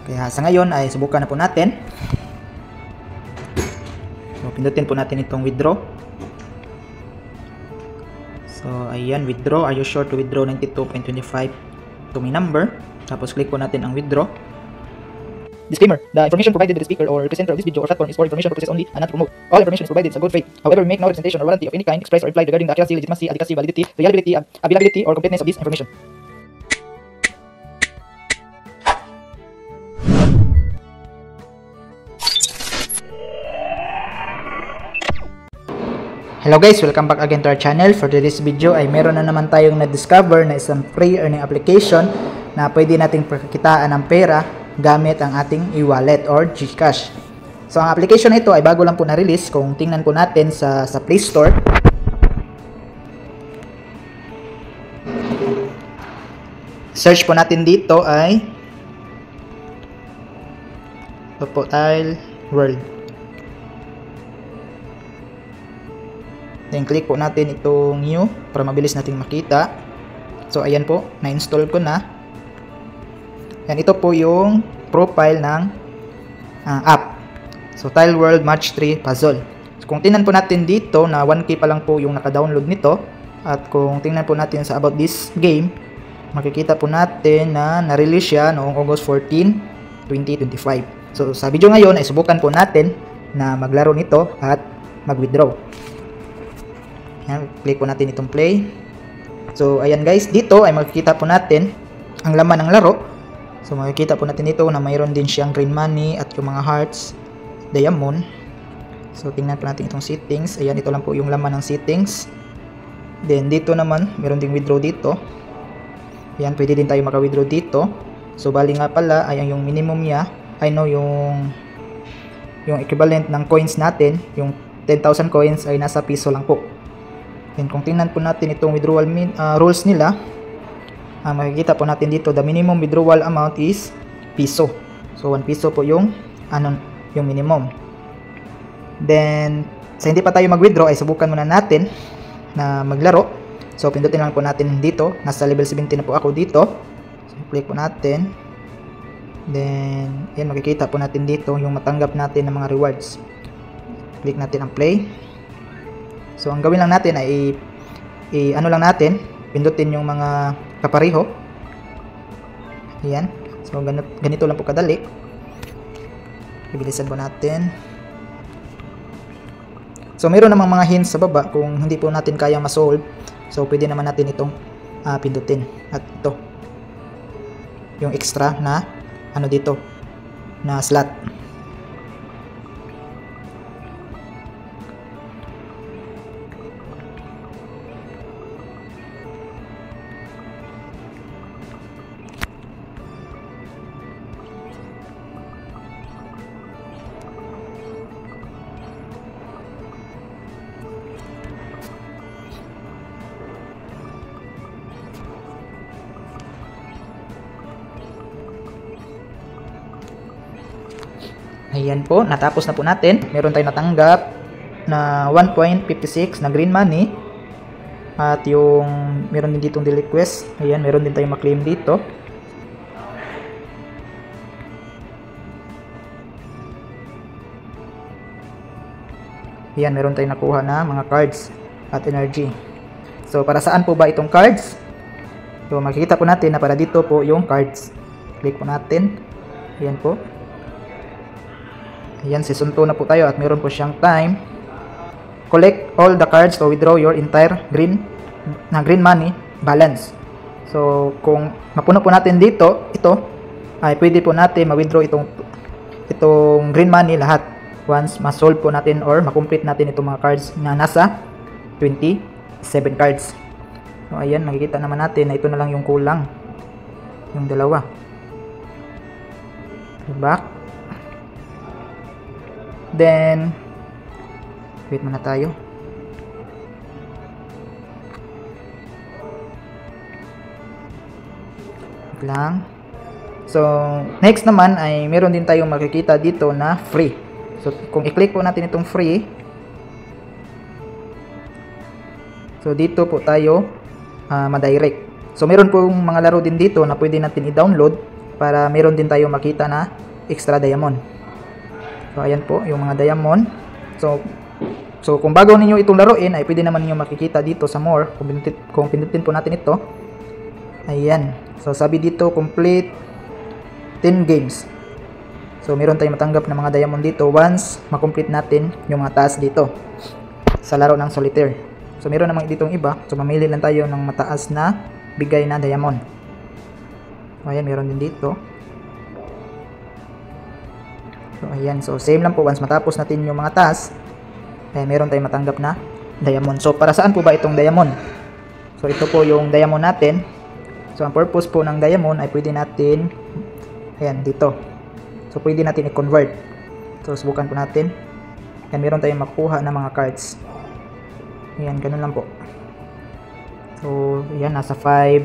Kaya sa ngayon ay subukan na po natin. So, pindutin po natin itong withdraw. So, ayan, withdraw. Are you sure to withdraw 92.25 to my number? Tapos, click po natin ang withdraw. Disclaimer: the information provided by the speaker or presenter of this video or platform is for information purposes only and not to promote. All information is provided in good faith. However, we make no representation or warranty of any kind expressed or implied regarding the accuracy, legitimacy, adequacy, validity, reliability, availability, or completeness of this information. Hello guys, welcome back again to our channel. For today's video ay meron na naman tayong na-discover na isang free earning application na pwede nating pagkitaan ng pera gamit ang ating e-wallet or GCash. So ang application na ito ay bago lang po na-release. Kung tingnan po natin sa Play Store, search po natin dito ay Tile World. Then click po natin itong new para mabilis nating makita. So ayan po, na-install ko na. Yan, ito po yung profile ng app. So Tile World Match 3 Puzzle. So, kung tingnan po natin dito na 1K pa lang po yung naka-download nito. At kung tingnan po natin sa about this game, makikita po natin na na-release siya noong August 14, 2025. So sa video ngayon ay subukan po natin na maglaro nito at mag-withdraw. Yan, click po natin itong play. So ayan guys, dito ay makikita po natin ang laman ng laro. So makikita po natin dito na mayroon din siyang green money at yung mga hearts, diamond. So tingnan po natin itong settings. Ayan, ito lang po yung laman ng settings. Then dito naman mayroon ding withdraw dito. Ayan, pwede din tayo maka-withdraw dito. So bali nga pala ay yung minimum niya, yung equivalent ng coins natin, yung 10,000 coins ay nasa piso lang po. Then kung tingnan po natin itong withdrawal rules nila, makikita po natin dito the minimum withdrawal amount is piso. So 1 piso po yung minimum. Then sa hindi pa tayo mag-withdraw ay subukan muna natin na maglaro. So pindutin lang po natin dito, nasa level 70 na po ako dito. So click po natin. Then yan, makikita po natin dito yung matanggap natin ng mga rewards. Click natin ang play. So ang gawin lang natin ay pindutin yung mga kapareho. Ayan. So ganito lang po kadali. Ibilisan po natin. So mayroon namang mga hints sa baba kung hindi po natin kayang ma-solve. So pwede naman natin itong pindutin. At ito yung extra na dito na slot. Ayan po, natapos na po natin. Meron tayong natanggap na 1.56 na green money. At yung meron din ditong delete quest. Ayan, meron din tayong maklaim dito. Ayan, meron tayong nakuha na mga cards at energy. So para saan po ba itong cards? So makikita po natin na para dito po yung cards. Click po natin. Ayan po. Ayan, season 2 na po tayo at meron po siyang time. Collect all the cards to withdraw your entire green money balance. So kung mapuno po natin dito, ito ay pwede po natin ma-withdraw itong green money lahat once ma-solve po natin or ma-complete natin itong mga cards na nasa 27 cards. So ayan, makikita naman natin na ito na lang yung kulang, yung dalawa. Back. Then wait muna tayo. Wait lang. So next naman ay meron din tayong makikita dito na free. So kung i-click po natin itong free, so dito po tayo ma-direct. So meron pong mga laro din dito na pwede natin i-download para meron din tayo makita na extra diamond. So ayan po yung mga diamond. So kung bago ninyo itong laruin ay pwede naman niyo makikita dito sa more kung pindutin po natin ito. Ayan. So sabi dito complete 10 games. So meron tayong matanggap na mga diamond dito once makomplete natin yung mga task dito sa laro ng solitaire. So meron naman ditong iba. So mamili lang tayo ng mataas na bigay na diamond. So ayan, meron din dito. So ayan, so same lang po once matapos natin yung mga task ay meron tayong matanggap na diamond. So para saan po ba itong diamond? So ito po yung diamond natin. So ang purpose po ng diamond ay pwede natin, ayan, dito. So pwede natin i-convert. So subukan po natin. Ayan, meron tayong makuha na mga cards. Ayan, ganun lang po. So ayan, nasa 5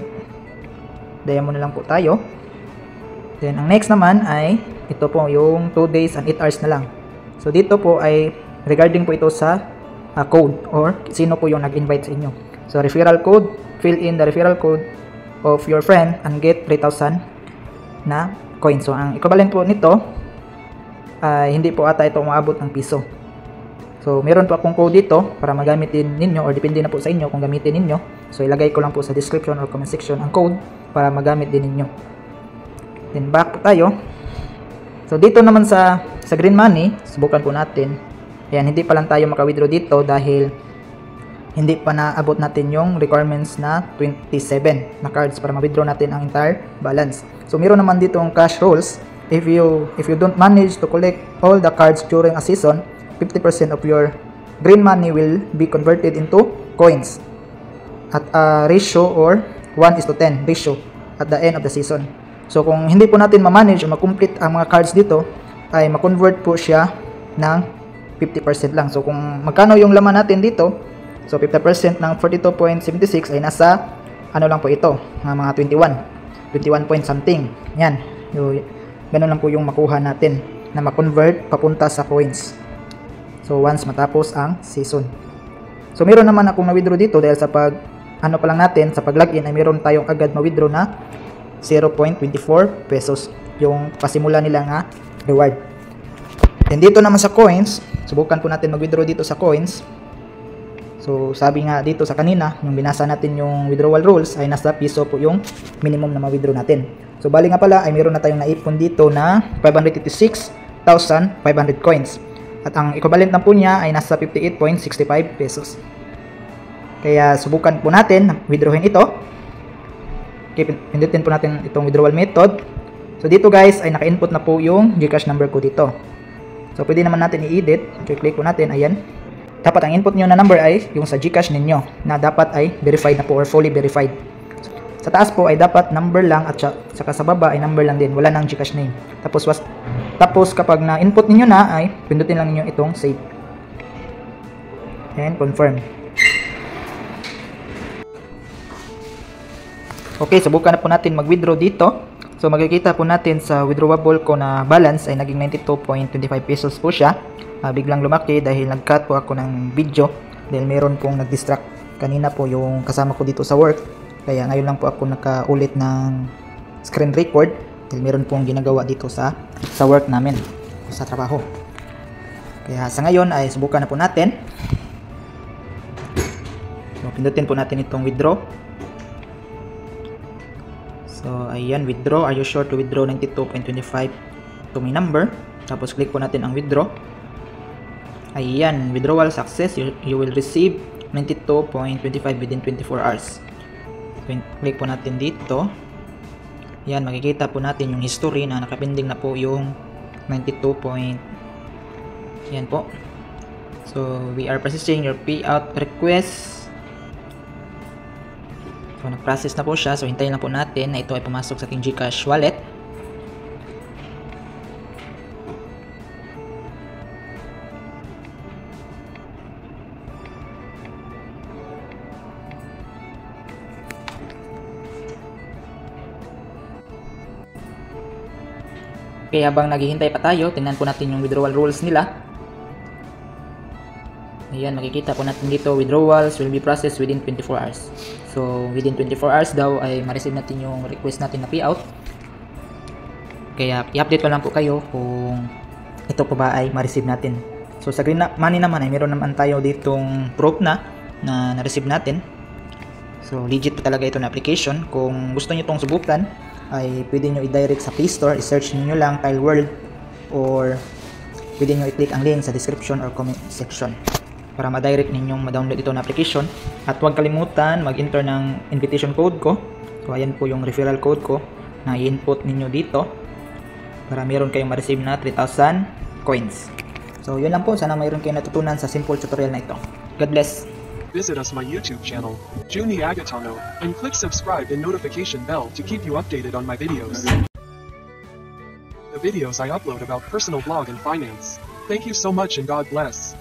diamond na lang po tayo. Then ang next naman ay ito po yung 2 days and 8 hours na lang. So dito po ay regarding po ito sa code or sino po yung nag-invite sa inyo. So referral code, fill in the referral code of your friend and get 3,000 na coin. So ang equivalent po nito ay hindi po ata ito umaabot ng piso. So meron po akong code dito para magamit din ninyo or depende na po sa inyo kung gamitin ninyo. So ilagay ko lang po sa description or comment section ang code para magamit din ninyo. Then back po tayo. So dito naman sa green money, subukan po natin. Ayan, hindi pa lang tayo maka-withdraw dito dahil hindi pa naabot natin yung requirements na 27 na cards para ma-withdraw natin ang entire balance. So meron naman dito ang cash rolls. If you don't manage to collect all the cards during a season, 50% of your green money will be converted into coins at a ratio or 1:10 ratio at the end of the season. So kung hindi po natin ma-manage o ma-complete ang mga cards dito, ay ma-convert po siya ng 50% lang. So kung magkano yung laman natin dito, so 50% ng 42.76 ay nasa ano lang po ito, mga 21 point something. Yan. Ganun lang po yung makuha natin na ma-convert papunta sa coins. So once matapos ang season. So meron naman akong na-withdraw dito dahil sa ano pa lang natin, sa pag-login ay meron tayong agad ma-withdraw na 0.24 pesos yung pasimula nila nga reward. Then dito naman sa coins, subukan po natin mag-withdraw dito sa coins. So sabi nga dito sa kanina, yung binasa natin yung withdrawal rules ay nasa piso po yung minimum na ma-withdraw natin. So bali nga pala ay meron na tayong naipon dito na 586,500 coins. At ang equivalent na po niya ay nasa 58.65 pesos. Kaya subukan po natin withdrawin ito. Okay, pindutin po natin itong withdrawal method. So dito guys ay naka-input na po yung GCash number ko dito. So pwede naman natin i-edit. Okay, click po natin, ayan. Dapat ang input nyo na number ay yung sa GCash ninyo na dapat ay verified na po or fully verified. Sa taas po ay dapat number lang at saka sa baba ay number lang din, wala nang GCash name. Tapos kapag na-input ninyo na ay pindutin lang ninyo itong save. And confirm. Okay, subukan na po natin mag-withdraw dito. So makikita po natin sa withdrawable ko na balance ay naging 92.25 pesos po siya. Biglang lumaki dahil nag-cut po ako ng video dahil meron pong nag-distract kanina po yung kasama ko dito sa work. Kaya ngayon lang po ako nakaulit ng screen record dahil meron pong ginagawa dito sa work namin, sa trabaho. Kaya sa ngayon ay subukan na po natin. So pindutin po natin itong withdraw. So ayan, withdraw. Are you sure to withdraw 92.25 to my number? Tapos click po natin ang withdraw. Ayan, withdrawal success. You will receive 92.25 within 24 hours. So, click po natin dito. Ayan, makikita po natin yung history na nakapending na po yung 92 point. Ayan po. So we are processing your payout request. So nag-process na po siya. So hintayin lang po natin na ito ay pumasok sa ating GCash wallet. Okay, habang naghihintay pa tayo, tingnan po natin yung withdrawal rules nila. Ayan, makikita po natin dito, withdrawals will be processed within 24 hours. So, within 24 hours daw ay ma-receive natin yung request natin na payout. Kaya i-update ko lang po kayo kung ito po ba ay ma-receive natin. So sa Green Money naman ay meron naman tayo ditong proof na na-receive natin. So legit po talaga ito na application. Kung gusto niyo itong subukan ay pwede nyo i-direct sa Play Store, i-search niyo lang Tile World, or pwede nyo i-click ang link sa description or comment section para ma-direct ninyong ma-download ito na application. At huwag kalimutan mag-enter ng invitation code ko. So ayan po yung referral code ko na i-input ninyo dito para meron kayong ma-receive na 3,000 coins. So yun lang po, sana mayroon kayong natutunan sa simple tutorial na ito. God bless! Visit us my YouTube channel, Juni Agatano, and click subscribe and notification bell to keep you updated on my videos. The videos I upload about personal blog and finance. Thank you so much and God bless.